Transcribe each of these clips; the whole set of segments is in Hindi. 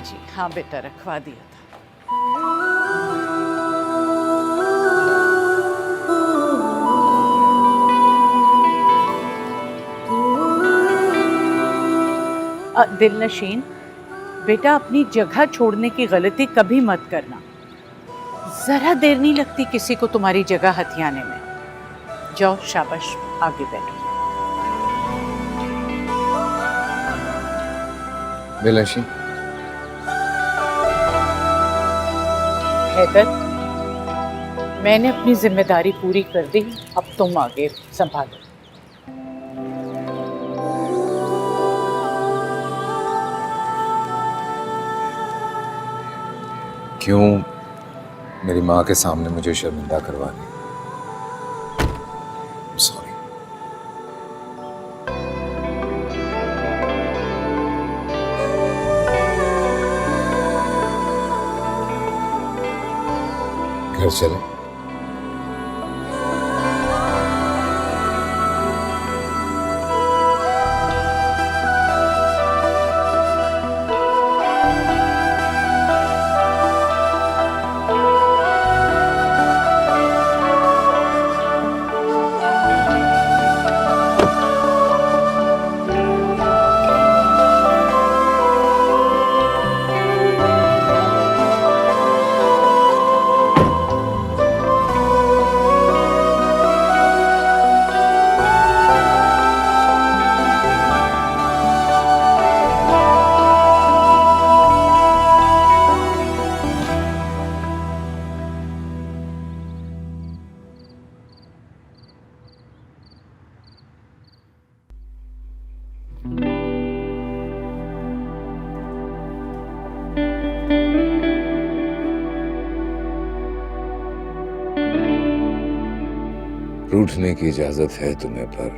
जी हाँ बेटा, रखवा दिया था। दिलनशीन बेटा, अपनी जगह छोड़ने की गलती कभी मत करना। जरा देर नहीं लगती किसी को तुम्हारी जगह हथियाने में। जाओ शाबाश, आगे बैठो। दिलनशीन, हैदर, मैंने अपनी जिम्मेदारी पूरी कर दी, अब तुम आगे संभालो। क्यों मेरी माँ के सामने मुझे शर्मिंदा करवानी? सॉरी। घर चले? रूठने की इजाजत है तुम्हें, पर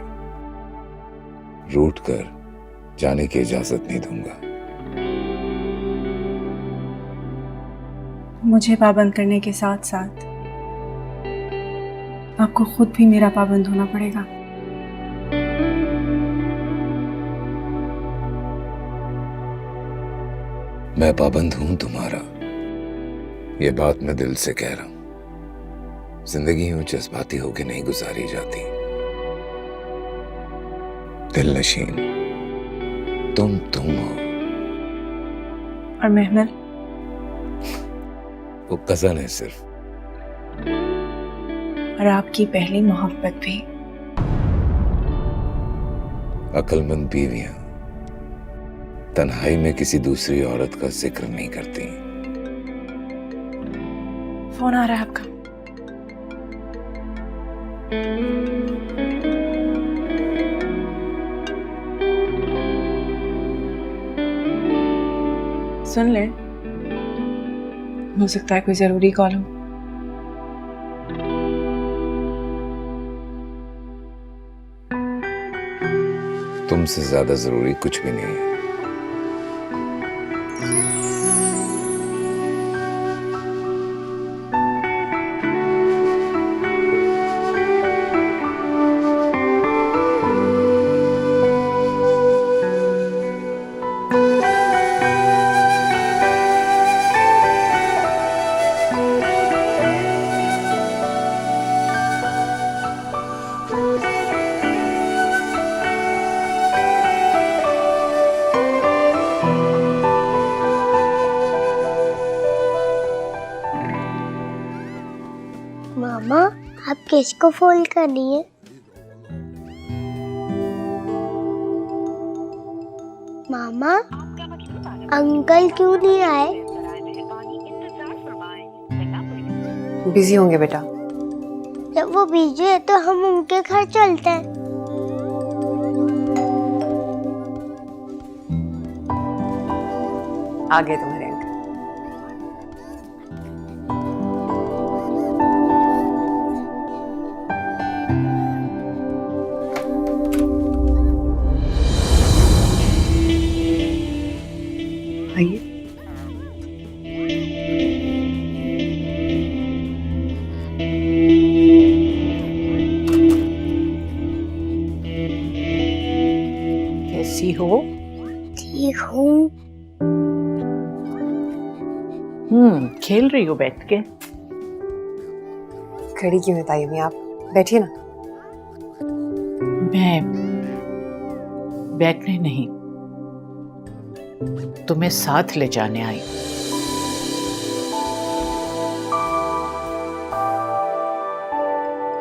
रूठ कर जाने की इजाजत नहीं दूंगा। मुझे पाबंद करने के साथ साथ आपको खुद भी मेरा पाबंद होना पड़ेगा। मैं पाबंद हूं तुम्हारा, ये बात मैं दिल से कह रहा हूं। जिंदगी यूं जज्बाती होके नहीं गुजारी जाती। दिलनशीन, तुम हो और महमल वो कजन है सिर्फ। और आपकी पहली मोहब्बत भी। अक्लमंद बीवियां तन्हाई में किसी दूसरी औरत का जिक्र नहीं करती। फोन आ रहा है आपका। सुन ले, हो सकता है कोई जरूरी कॉल हो। तुमसे ज्यादा जरूरी कुछ भी नहीं है। मामा, आप किसको फोन कर रही हैं? मामा, अंकल क्यों नहीं आए? बिजी होंगे बेटा। जब वो बिजी है तो हम उनके घर चलते हैं। आ गए तुम्हारे अंकल। आइए। कैसी हो? ठीक हूँ। खेल रही हो बैठ के? खड़ी क्यों है ताई अम्मी, आप बैठिए ना। मैं बैठने नहीं, तुम्हें साथ ले जाने आई।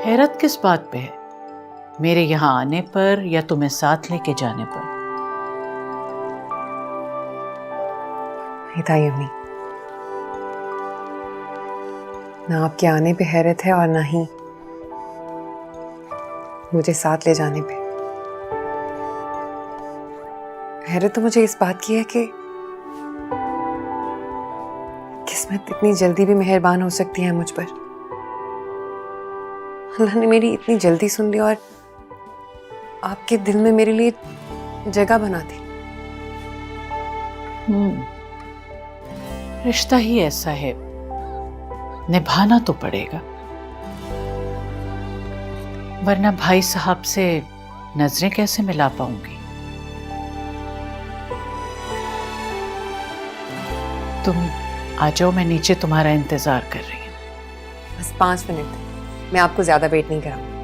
हैरत किस बात पे है, मेरे यहां आने पर या तुम्हें साथ लेके जाने पर? नहीं ताई अम्मी, ना आपके आने पे हैरत है और ना ही मुझे साथ ले जाने पे। हैरत तो मुझे इस बात की है कि किस्मत इतनी जल्दी भी मेहरबान हो सकती है मुझ पर। अल्लाह ने मेरी इतनी जल्दी सुन ली और आपके दिल में मेरे लिए जगह बना दी। रिश्ता ही ऐसा है, निभाना तो पड़ेगा, वरना भाई साहब से नजरें कैसे मिला पाऊंगी? तुम आ जाओ, मैं नीचे तुम्हारा इंतजार कर रही हूँ। बस 5 मिनट, मैं आपको ज्यादा वेट नहीं कराऊंगी।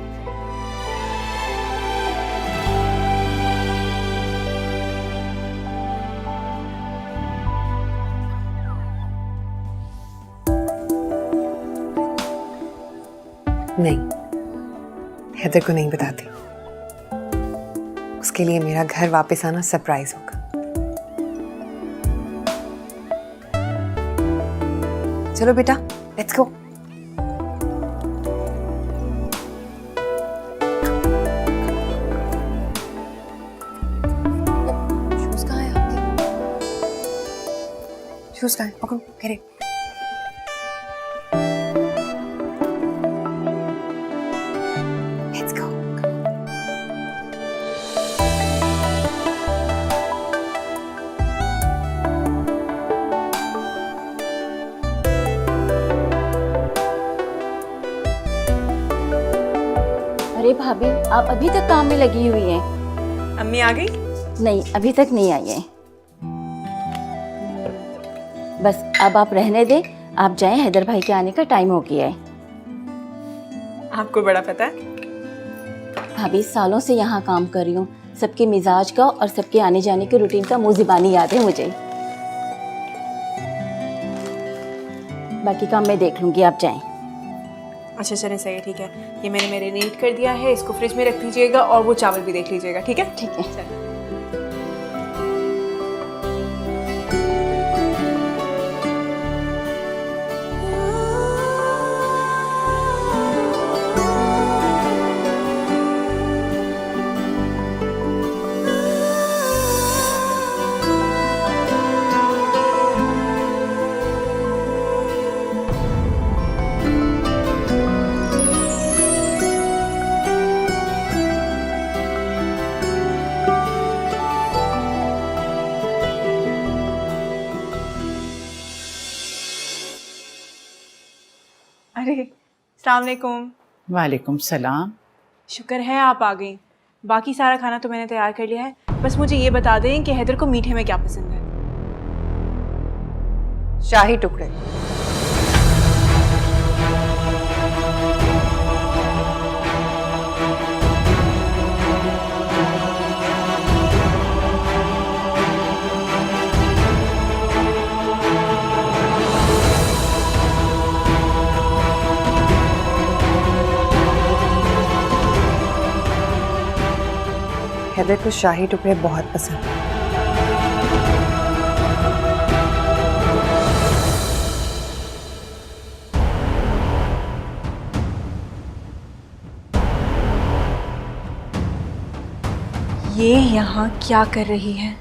नहीं, हैदर को नहीं बताती। उसके लिए मेरा घर वापस आना सरप्राइज होगा। चलो बेटा, लेट्स गो। शूज कहाँ है आपके? शूज कहाँ है? पकड़ो, घेरे। Let's go. अरे भाभी, आप अभी तक काम में लगी हुई हैं? अम्मी आ गई? नहीं, अभी तक नहीं आई है। बस अब आप रहने दें, आप जाएं, हैदर भाई के आने का टाइम हो गया है। आपको बड़ा पता है। भाभी, सालों से यहाँ काम कर रही हूँ, सबके मिजाज का और सबके आने जाने के रूटीन का मुँह ज़बानी याद है मुझे। बाकी काम मैं देख लूँगी, आप जाएं। अच्छा चले, सही है, ठीक है। ये मैंने मैरिनेट कर दिया है, इसको फ्रिज में रख दीजिएगा और वो चावल भी देख लीजिएगा, ठीक है? ठीक है। चलो। अरे अस्सलाम वालेकुम। वालेकुम सलाम। शुक्र है आप आ गई। बाकी सारा खाना तो मैंने तैयार कर लिया है, बस मुझे ये बता दें कि हैदर को मीठे में क्या पसंद है। शाही टुकड़े। हैदर को शाही टुकड़े बहुत पसंद है। ये यहाँ क्या कर रही है?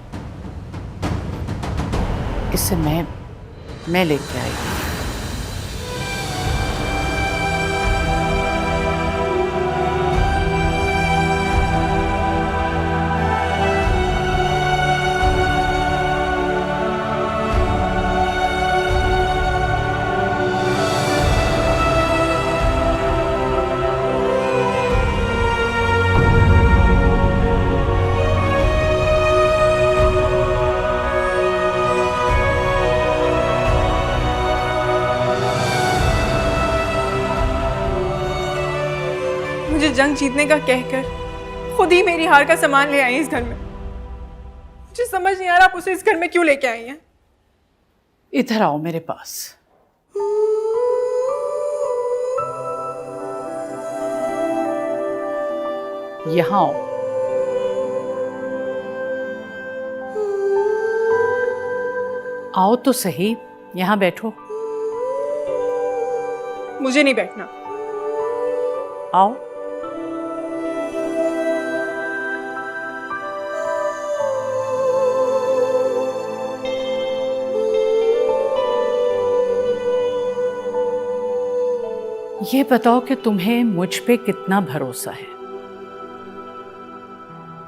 इसे मैं लेके आई हूँ। जंग जीतने का कहकर खुद ही मेरी हार का सामान ले आई इस घर में। मुझे समझ नहीं आ रहा आप उसे इस घर में क्यों लेके आई हैं। इधर आओ मेरे पास। यहाँ आओ। आओ तो सही, यहाँ बैठो। मुझे नहीं बैठना। आओ। ये बताओ कि तुम्हें मुझ पे कितना भरोसा है?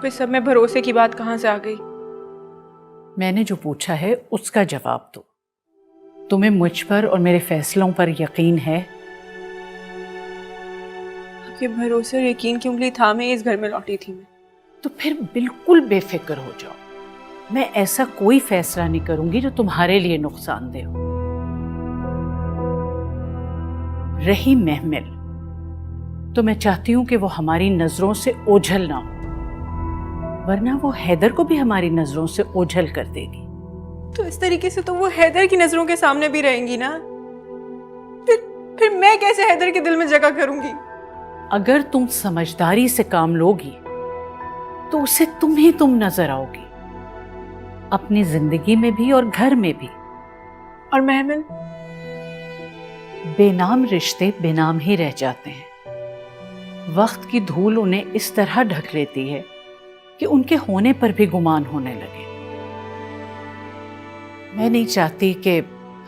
फिर सब में भरोसे की बात कहाँ से आ गई? मैंने जो पूछा है उसका जवाब दो। तुम्हें मुझ पर और मेरे फैसलों पर यकीन है? आपके भरोसे और यकीन की उंगली थामे इस घर में लौटी थी मैं। तो फिर बिल्कुल बेफिक्र हो जाओ। मैं ऐसा कोई फैसला नहीं करूंगी जो तुम्हारे लिए नुकसानदेह हो। रही महमिल, तो मैं चाहती हूं कि वो हमारी नजरों से ओझल ना हो, वरना वो हैदर को भी हमारी नजरों से ओझल कर देगी। तो इस तरीके से तो वो हैदर की नजरों के सामने भी रहेंगी ना। फिर मैं कैसे हैदर के दिल में जगह करूंगी? अगर तुम समझदारी से काम लोगी तो उसे तुम ही तुम नजर आओगी, अपनी जिंदगी में भी और घर में भी। और महमिल? बेनाम रिश्ते बेनाम ही रह जाते हैं। वक्त की धूल उन्हें इस तरह ढक लेती है कि उनके होने पर भी गुमान होने लगे। मैं नहीं चाहती कि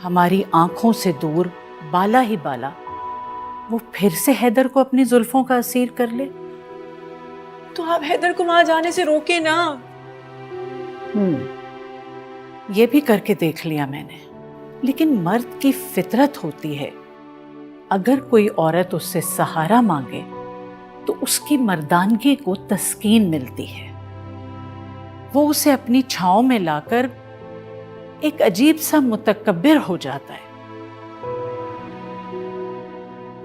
हमारी आंखों से दूर बाला ही बाला वो फिर से हैदर को अपनी जुल्फों का असीर कर ले। तो आप हैदर को वहां जाने से रोके ना। ये भी करके देख लिया मैंने, लेकिन मर्द की फितरत होती है, अगर कोई औरत उससे सहारा मांगे तो उसकी मर्दानगी को तस्कीन मिलती है। वो उसे अपनी छांव में लाकर एक अजीब सा मुतकब्बिर हो जाता है।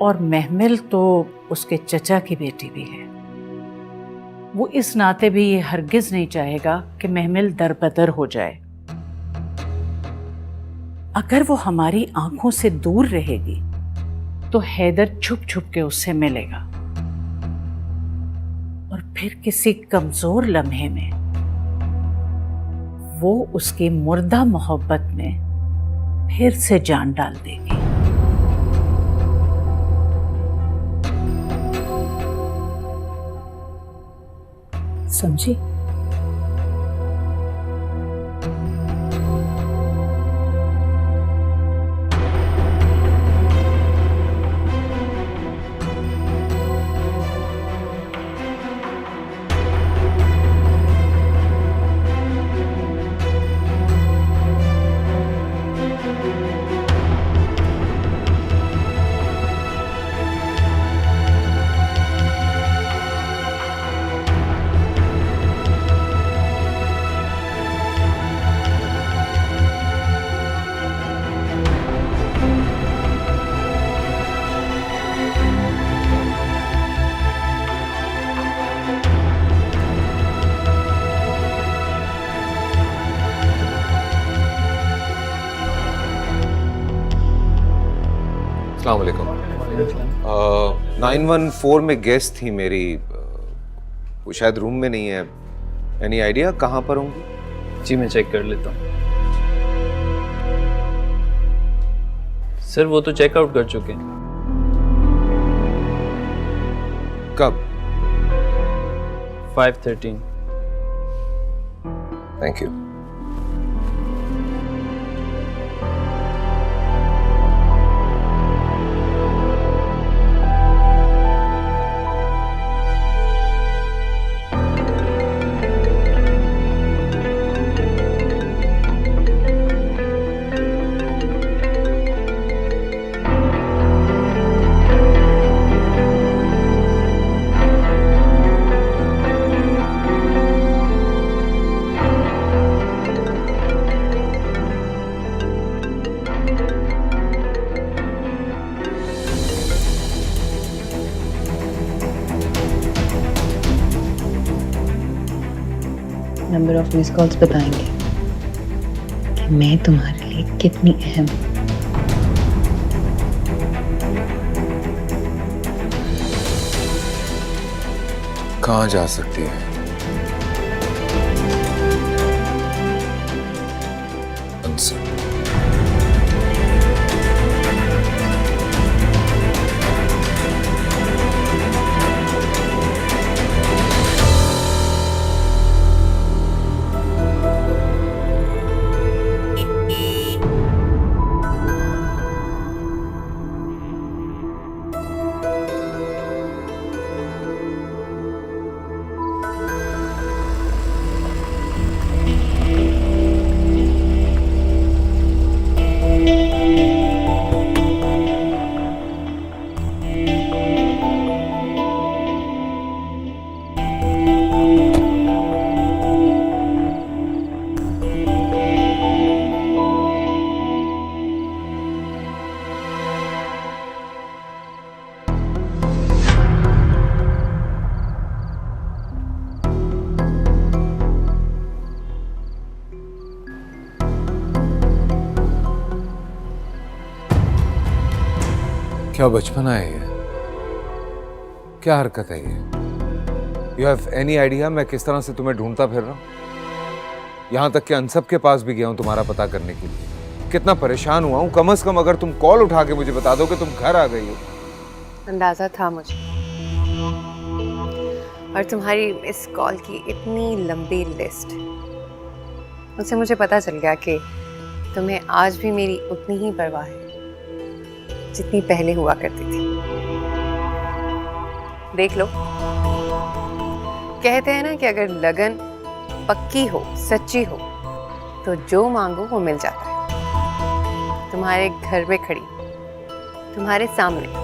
और महमिल तो उसके चचा की बेटी भी है। वो इस नाते भी ये हरगिज नहीं चाहेगा कि महमिल दरबदर हो जाए। अगर वो हमारी आंखों से दूर रहेगी तो हैदर छुप छुप के उससे मिलेगा और फिर किसी कमजोर लम्हे में वो उसकी मुर्दा मोहब्बत में फिर से जान डाल देगी। समझी? अस्सलाम वालेकुम। 914 में गेस्ट थी मेरी, वो शायद रूम में नहीं है। एनी आइडिया कहाँ पर होंगी? जी मैं चेक कर लेता हूँ। सर वो तो चेकआउट कर चुके हैं। कब? 5:13। Thank you. Number of miss calls बताएंगे कि मैं तुम्हारे लिए कितनी अहम हूँ। कहाँ जा सकती है? उनसे। क्या बचपना है ये? क्या हरकत है ये? यू हैव एनी आइडिया मैं किस तरह से तुम्हें ढूंढता फिर रहा हूं? यहां तक कि अनसब के पास भी गया हूं तुम्हारा पता करने के लिए। कितना परेशान हुआ हूं। कम से कम अगर तुम कॉल उठा के मुझे बता दो कि तुम घर आ गई हो। अंदाजा था मुझे, और तुम्हारी इस कॉल की इतनी लंबी लिस्ट, उससे मुझे पता चल गया कि तुम्हें आज भी मेरी उतनी ही परवाह है जितनी पहले हुआ करती थी। देख लो, कहते हैं ना कि अगर लगन पक्की हो, सच्ची हो, तो जो मांगो वो मिल जाता है। तुम्हारे घर में खड़ी, तुम्हारे सामने।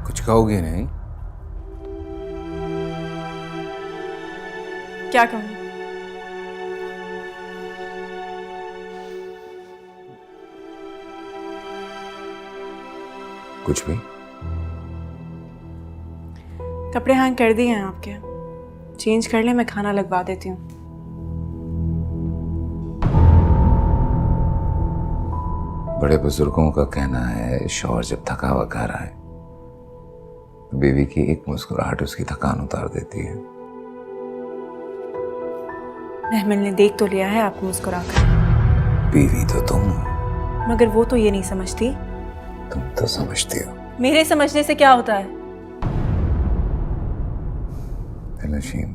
कुछ कहोगी नहीं? क्या कहूँ? कुछ भी? कपड़े हैंग कर दिए हैं आपके, चेंज कर ले, मैं खाना लगवा देती हूँ। बड़े बुजुर्गों का कहना है शौहर जब थका वका रहा है, बीवी की एक मुस्कुराहट उसकी थकान उतार देती है। रहमत ने देख तो लिया है आपको मुस्कुराकर, बीवी तो तुम हो। मगर वो तो ये नहीं समझती। तुम तो समझती हो। मेरे समझने से क्या होता है? दिलनशीन,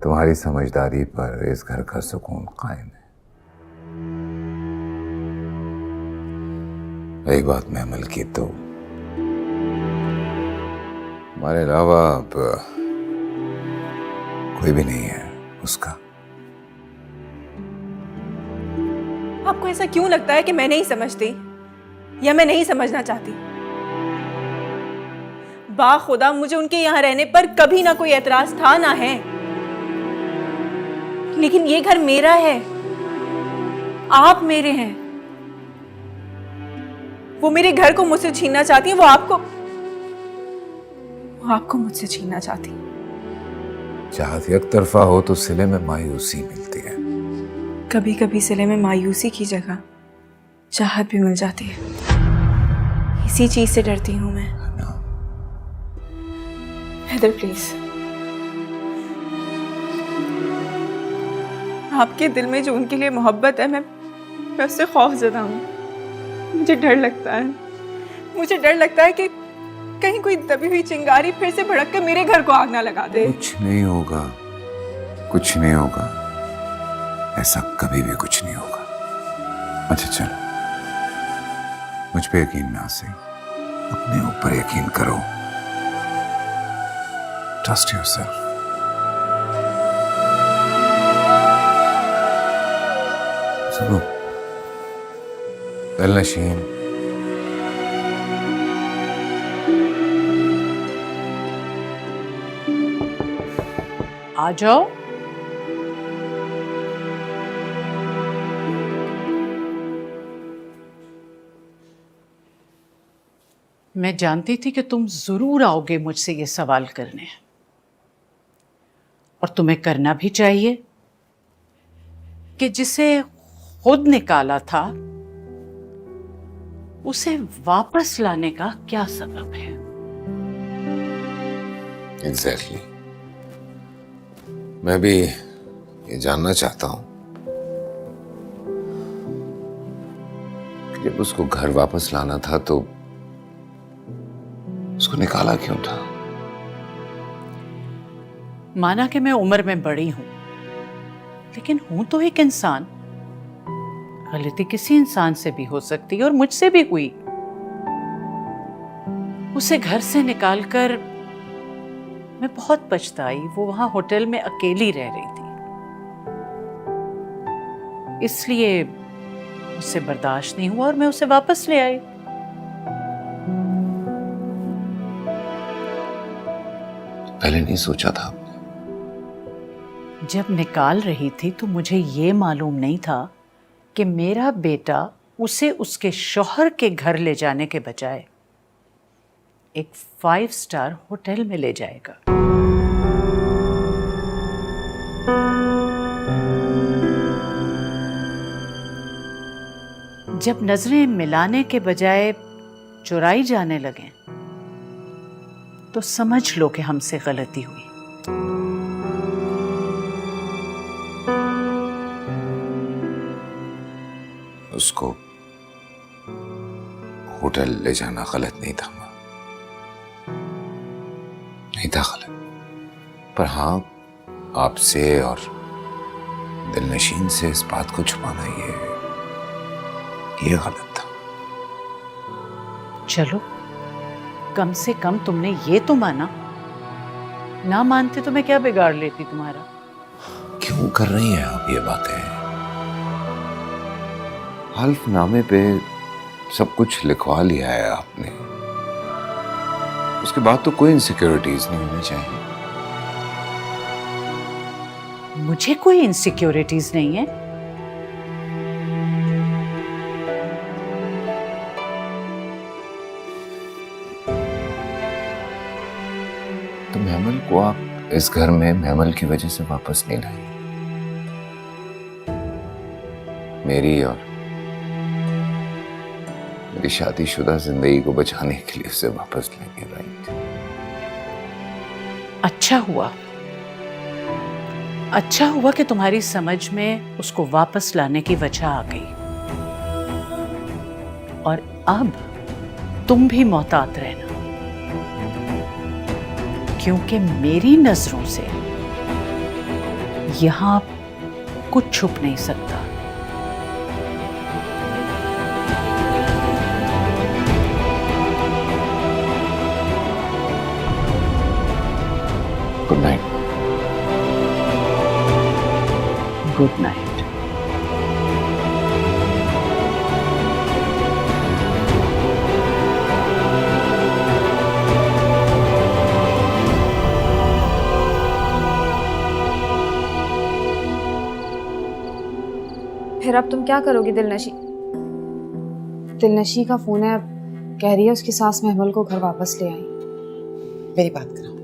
तुम्हारी समझदारी पर इस घर का सुकून कायम है। एक बात में अमल की तो हमारे अलावा अब कोई भी नहीं है उसका। आपको ऐसा क्यों लगता है कि मैं नहीं समझती या मैं नहीं समझना चाहती? बाखुदा मुझे उनके यहाँ रहने पर कभी ना कोई एतराज था ना है, लेकिन ये घर मेरा है, आप मेरे हैं। वो मेरे घर को मुझसे छीनना चाहती हैं, वो आपको मुझसे छीनना चाहती हैं। चाहत एक तरफा हो तो सिले में मायूसी मिलती है। कभी कभी सिले में मायूसी की जगह चाहत भी मिल जाती है। इसी चीज से डरती हूं मैं। हैदर प्लीज, आपके दिल में जो उनके लिए मोहब्बत है, मैं उससे खौफजदा हूं। मुझे डर लगता है कि कहीं कोई दबी हुई चिंगारी फिर से भड़क कर मेरे घर को आग ना लगा दे। कुछ नहीं होगा, कुछ नहीं होगा, ऐसा कभी भी कुछ नहीं होगा। अच्छा चलो, मुझ पे यकीन ना से अपने ऊपर यकीन करो। Trust yourself. सुनो दिलनशीन, आ जाओ। मैं जानती थी कि तुम ज़रूर आओगे मुझसे ये सवाल करने, और तुम्हें करना भी चाहिए कि जिसे खुद निकाला था उसे वापस लाने का क्या सबब है। एग्जैक्टली। मैं भी ये जानना चाहता हूं कि जब उसको घर वापस लाना था तो उसको निकाला क्यों था? माना कि मैं उम्र में बड़ी हूं, लेकिन हूं तो एक इंसान। गलती किसी इंसान से भी हो सकती है और मुझसे भी हुई। उसे घर से निकालकर मैं बहुत पछताई। वो वहां होटल में अकेली रह रही थी, इसलिए मुझसे बर्दाश्त नहीं हुआ और मैं उसे वापस ले आई। पहले नहीं सोचा था आपने? जब निकाल रही थी तो मुझे ये मालूम नहीं था कि मेरा बेटा उसे उसके शौहर के घर ले जाने के बजाय एक 5 स्टार होटल में ले जाएगा। जब नजरें मिलाने के बजाय चुराई जाने लगे तो समझ लो कि हमसे गलती हुई। उसको होटल ले जाना गलत नहीं था मां, नहीं था गलत। पर हाँ, आपसे और दिलनशीन से इस बात को छुपाना ये गलत था। चलो, कम से कम तुमने ये तो माना। ना मानते तो मैं क्या बिगाड़ लेती तुम्हारा। क्यों कर रही हैं आप ये बातें? हल्फनामे पे सब कुछ लिखवा लिया है आपने, उसके बाद तो कोई इनसिक्योरिटीज नहीं होनी चाहिए। मुझे कोई इनसिक्योरिटीज नहीं है। तो महमल को आप इस घर में महमल की वजह से वापस नहीं लाई, मेरी और मेरी शादीशुदा जिंदगी को बचाने के लिए उसे वापस लेके राइट? अच्छा हुआ कि तुम्हारी समझ में उसको वापस लाने की वजह आ गई। और अब तुम भी मोहतात रहना, क्योंकि मेरी नजरों से यहां कुछ छुप नहीं सकता। Good night. Good night. फिर अब तुम क्या करोगी दिलनशी? दिलनशी का फोन है, कह रही है उसकी सास महमल को घर वापस ले आई। मेरी बात करो।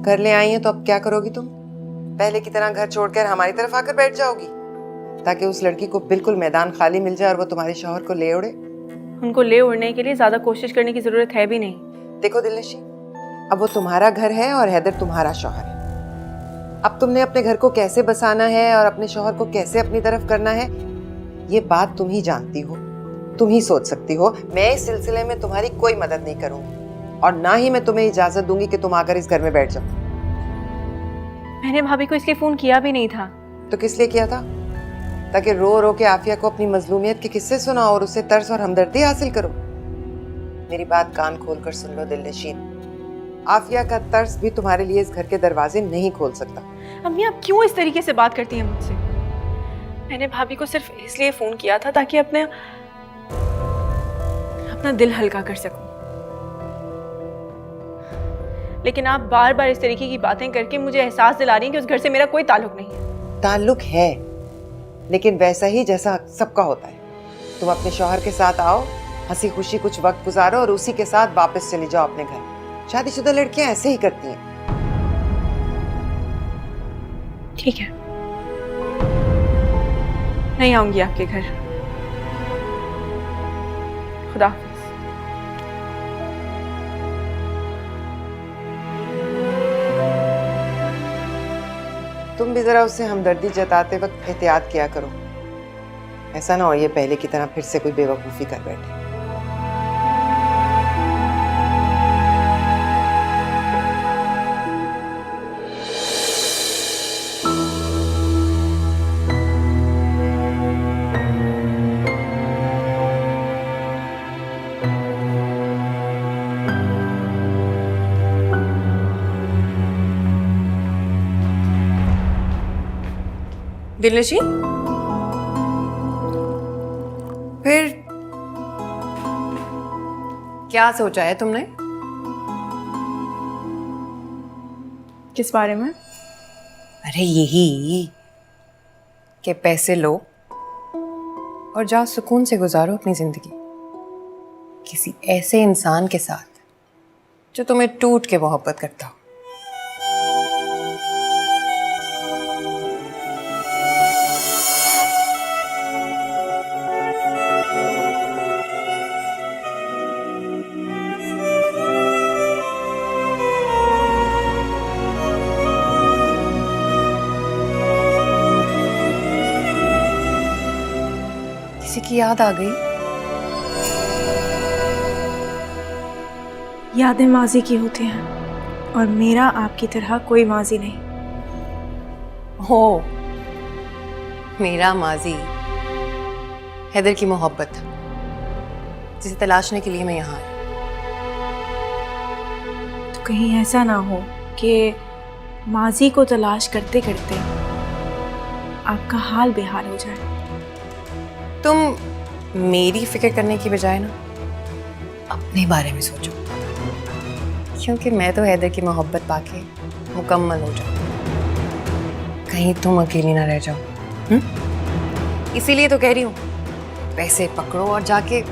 घर ले आई है तो अब क्या करोगी तुम? पहले की तरह घर छोड़कर हमारी तरफ आकर बैठ जाओगी ताकि उस लड़की को बिल्कुल मैदान खाली मिल जाए और वो तुम्हारे शौहर को ले उड़े? उनको ले उड़ने के लिए ज्यादा कोशिश करने की जरूरत है भी नहीं। देखो दिलनशी, अब वो तुम्हारा घर है और हैदर तुम्हारा शौहर है। अब तुमने अपने घर को कैसे बसाना है और अपने शौहर को कैसे अपनी तरफ करना है, ये बात तुम ही जानती हो, तुम ही सोच सकती हो। मैं इस सिलसिले में तुम्हारी कोई मदद नहीं करूंगी और ना ही मैं तुम्हें इजाजत दूंगी कि तुम आकर इस घर में बैठ जाओ। मैंने भाभी को इसलिए फोन किया भी नहीं था। तो किस लिए किया था? ताकि रो रो के आफिया को अपनी मजलूमियत के किस्से सुनाओ और उससे तरस और हमदर्दी हासिल करो। मेरी बात कान खोल कर सुन लो दिलनशीन, आफिया का तर्स भी तुम्हारे लिए इस घर के दरवाजे नहीं खोल सकता। अम्मी, आप क्यों इस तरीके से बात करती हैं मुझसे? मैंने भाभी को सिर्फ इसलिए फोन किया था ताकि अपना दिल हल्का कर सकूं। लेकिन आप बार बार इस तरीके की बातें करके मुझे एहसास दिला रही हैं कि उस घर से मेरा कोई ताल्लुक नहीं है। ताल्लुक है, लेकिन वैसा ही जैसा सबका होता है। तुम अपने शौहर के साथ आओ, हंसी खुशी कुछ वक्त गुजारो और उसी के साथ वापस चली जाओ अपने घर। शादीशुदा लड़कियां ऐसे ही करती हैं। ठीक है, नहीं आऊंगी आपके घर। खुदा हाफिज। तुम भी जरा उससे हमदर्दी जताते वक्त एहतियात किया करो, ऐसा ना हो ये पहले की तरह फिर से कोई बेवकूफ़ी कर बैठे। दिलनशी, फिर क्या सोचा है तुमने? किस बारे में? अरे यही कि पैसे लो और जाओ सुकून से गुजारो अपनी जिंदगी किसी ऐसे इंसान के साथ जो तुम्हें टूट के मोहब्बत करता हो। किसी की याद आ गई? यादें माजी की होती हैं और मेरा आपकी तरह कोई माजी नहीं। हो, मेरा माजी हैदर की मोहब्बत जिसे तलाशने के लिए मैं यहाँ आई। तो कहीं ऐसा ना हो कि माजी को तलाश करते करते आपका हाल बेहाल हो जाए। तुम मेरी फिक्र करने की बजाय ना अपने बारे में सोचो, क्योंकि मैं तो हैदर की मोहब्बत पाके मुकम्मल हो जाऊं, कहीं तुम अकेली ना रह जाओ। इसीलिए तो कह रही हूँ, पैसे पकड़ो और जाके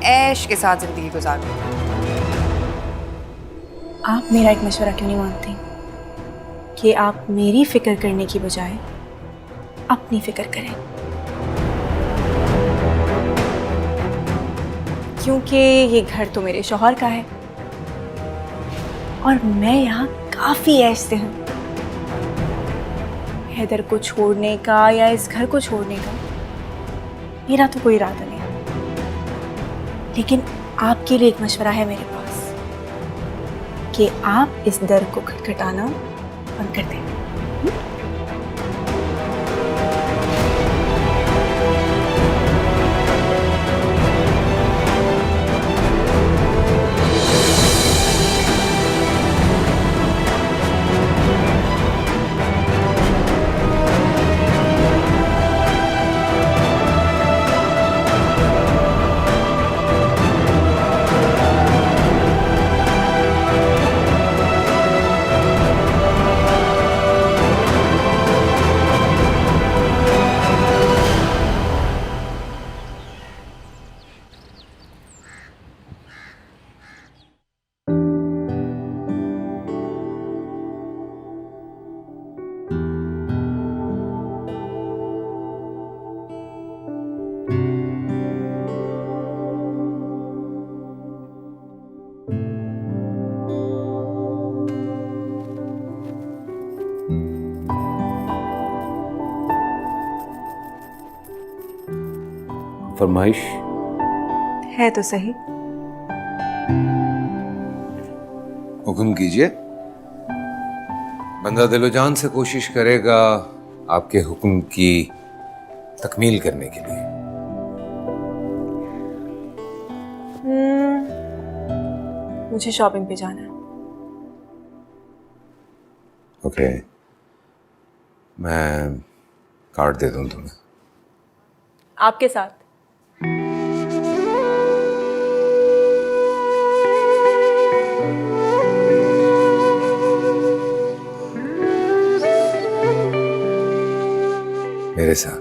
ऐश के साथ जिंदगी गुजारो। आप मेरा एक मशवरा क्यों नहीं मानती कि आप मेरी फिक्र करने की बजाय अपनी फिक्र करें? क्योंकि ये घर तो मेरे शौहर का है और मैं यहाँ काफी ऐश से हूँ। हैदर को छोड़ने का या इस घर को छोड़ने का मेरा तो कोई इरादा नहीं, लेकिन आपके लिए एक मशवरा है मेरे पास कि आप इस दर को खटखटाना बंद कर दें। फरमाइश है तो सही। हुक्म कीजिए। बंदा दिलो जान से कोशिश करेगा आपके हुक्म की तकमील करने के लिए। मुझे शॉपिंग पे जाना है। ओके, मैं कार्ड दे दूं तुम्हें। आपके साथ? मेरे साथ?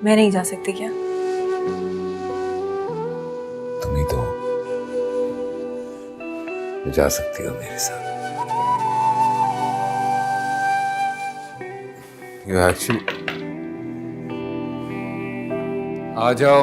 मैं नहीं जा सकती क्या? तुम ही तो जा सकती हो मेरे साथ। यू एक्चुअली आ जाओ।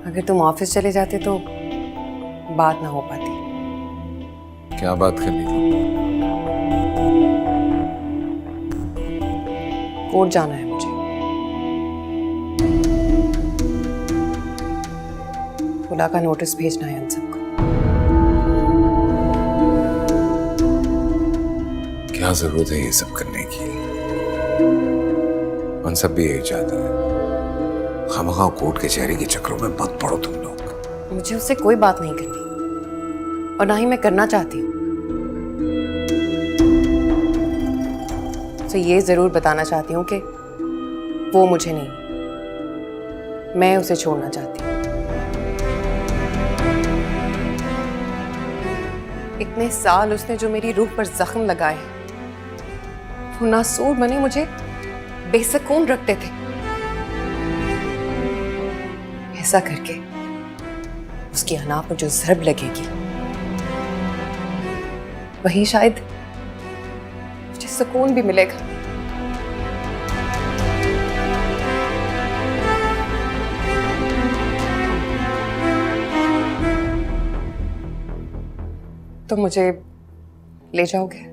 अगर तुम ऑफिस चले जाते तो बात ना हो पाती। क्या बात करनी थी? कोर्ट जाना है मुझे। खुला का नोटिस भेजना है उन सबको। क्या जरूरत है ये सब करने की? उन सब भी यही चाहते हैं। खामखा कोर्ट कचहरी के चक्रों में मत पड़ो तुम लोग। मुझे उससे कोई बात नहीं करनी और ना ही मैं करना चाहती हूँ। तो ये जरूर बताना चाहती हूँ कि वो मुझे नहीं, मैं उसे छोड़ना चाहती हूँ। इतने साल उसने जो मेरी रूह पर जख्म लगाए, वो नासूर बने मुझे बेसकून रखते थे। ऐसा करके उसकी अना पर जो ज़रब लगेगी, वही शायद मुझे सुकून भी मिलेगा। तो मुझे ले जाओगे?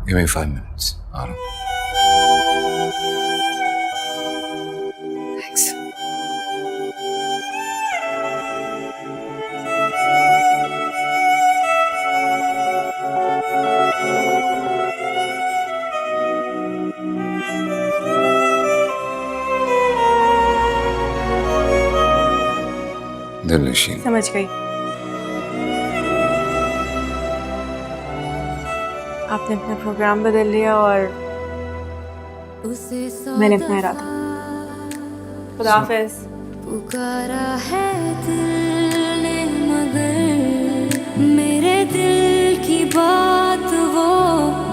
Give me 5 minutes. आ रहा हूँ। Thanks. दिलनशीन, समझ गई। आपने अपना प्रोग्राम बदल लिया और मैंने अपना इरादा। खुदा हाफिज। पुकारा है दिल ने मगर मेरे दिल की बात वो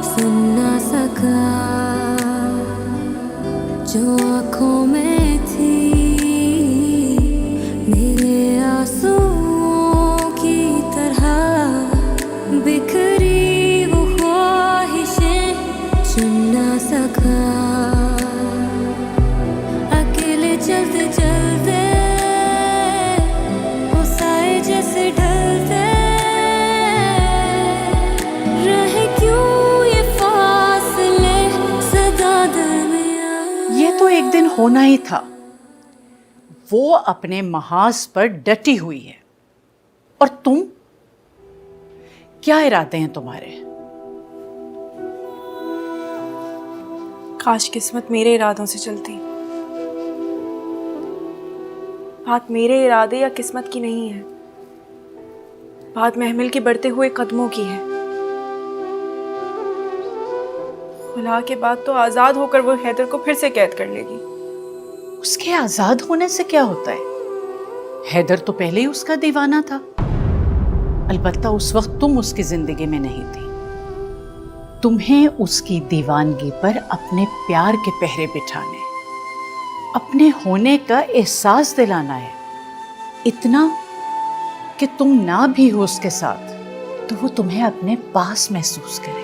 सुन ना सका, जो आँखों में थी मेरे आंसुओं की तरह बिखरी वो ख्वाहिशें चुन ना सका। अकेले चलते चलते वो साए जैसे ढलते रहे, क्यों ये फासले सदा दरमियां। ये तो एक दिन होना ही था। वो अपने महाज पर डटी हुई है और तुम, क्या इरादे हैं तुम्हारे? काश किस्मत मेरे इरादों से चलती। बात मेरे इरादे या किस्मत की नहीं है, बात महमिल के बढ़ते हुए कदमों की है। खुला के बाद तो आज़ाद होकर वो हैदर को फिर से कैद कर लेगी। उसके आजाद होने से क्या होता है? हैदर तो पहले ही उसका दीवाना था। अलबत्ता उस वक्त तुम उसकी जिंदगी में नहीं थी। तुम्हें उसकी दीवानगी पर अपने प्यार के पहरे बिठाने, अपने होने का एहसास दिलाना है, इतना कि तुम ना भी हो उसके साथ तो वो तुम्हें अपने पास महसूस करे।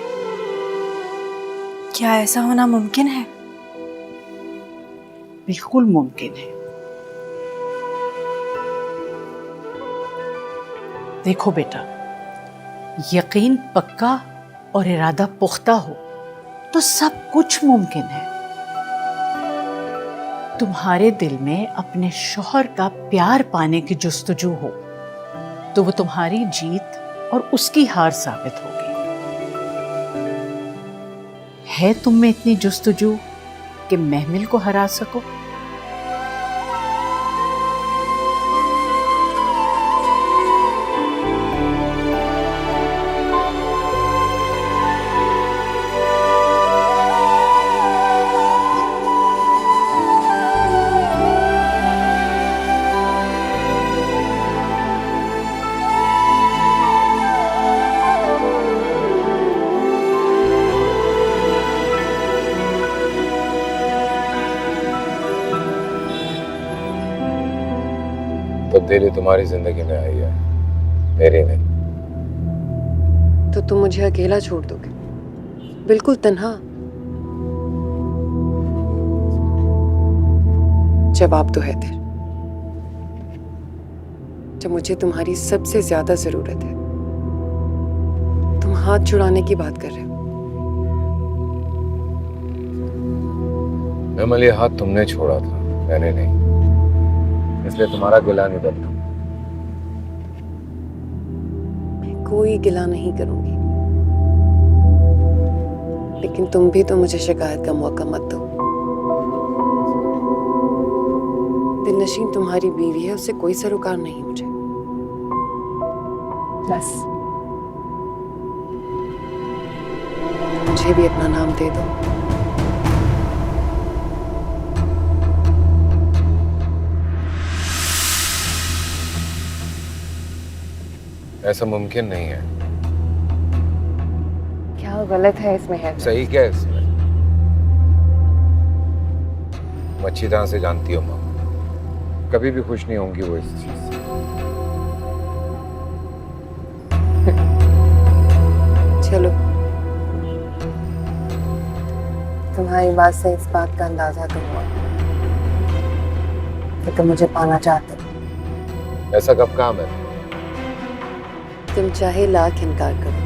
क्या ऐसा होना मुमकिन है? बिल्कुल मुमकिन है। देखो बेटा, यकीन पक्का और इरादा पुख्ता हो तो सब कुछ मुमकिन है। तुम्हारे दिल में अपने शौहर का प्यार पाने की जुस्तजू हो तो वो तुम्हारी जीत और उसकी हार साबित होगी। है तुम में इतनी जुस्तजू कि महमिल को हरा सको? तब्दीली तुम्हारी जिंदगी में आई है, मेरी नहीं। तो तुम मुझे अकेला छोड़ दोगे, बिल्कुल तन्हा? जवाब दो हैदर, जब मुझे तुम्हारी सबसे ज्यादा जरूरत है तुम हाथ छुड़ाने की बात कर रहे हो। विमल, ये हाथ तुमने छोड़ा था, मैंने नहीं, इसलिए तुम्हारा गिला नहीं बदला। मैं कोई गिला नहीं करूंगी, लेकिन तुम भी तो मुझे शिकायत का मौका मत दो। दिलनशीन तुम्हारी बीवी है, उससे कोई सरोकार नहीं मुझे। बस मुझे भी अपना नाम दे दो। ऐसा मुमकिन नहीं है। क्या गलत है इसमें है? सही क्या है इसमें? तुम अच्छी तरह से जानती हो माँ, कभी भी खुश नहीं होंगी वो इस चीज से। चलो, तुम्हारी बात से इस बात का अंदाजा तो हुआ कि तुम मुझे पाना चाहते हो। ऐसा कब कहा मैंने? तुम चाहे लाख इनकार करो,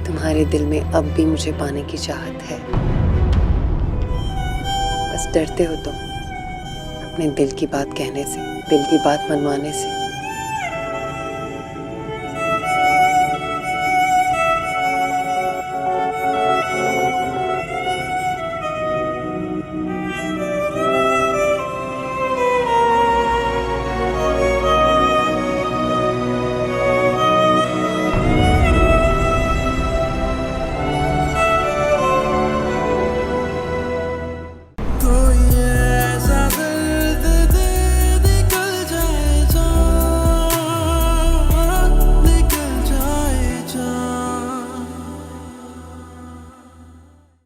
तुम्हारे दिल में अब भी मुझे पाने की चाहत है। बस डरते हो तुम अपने दिल की बात कहने से, दिल की बात मनवाने से।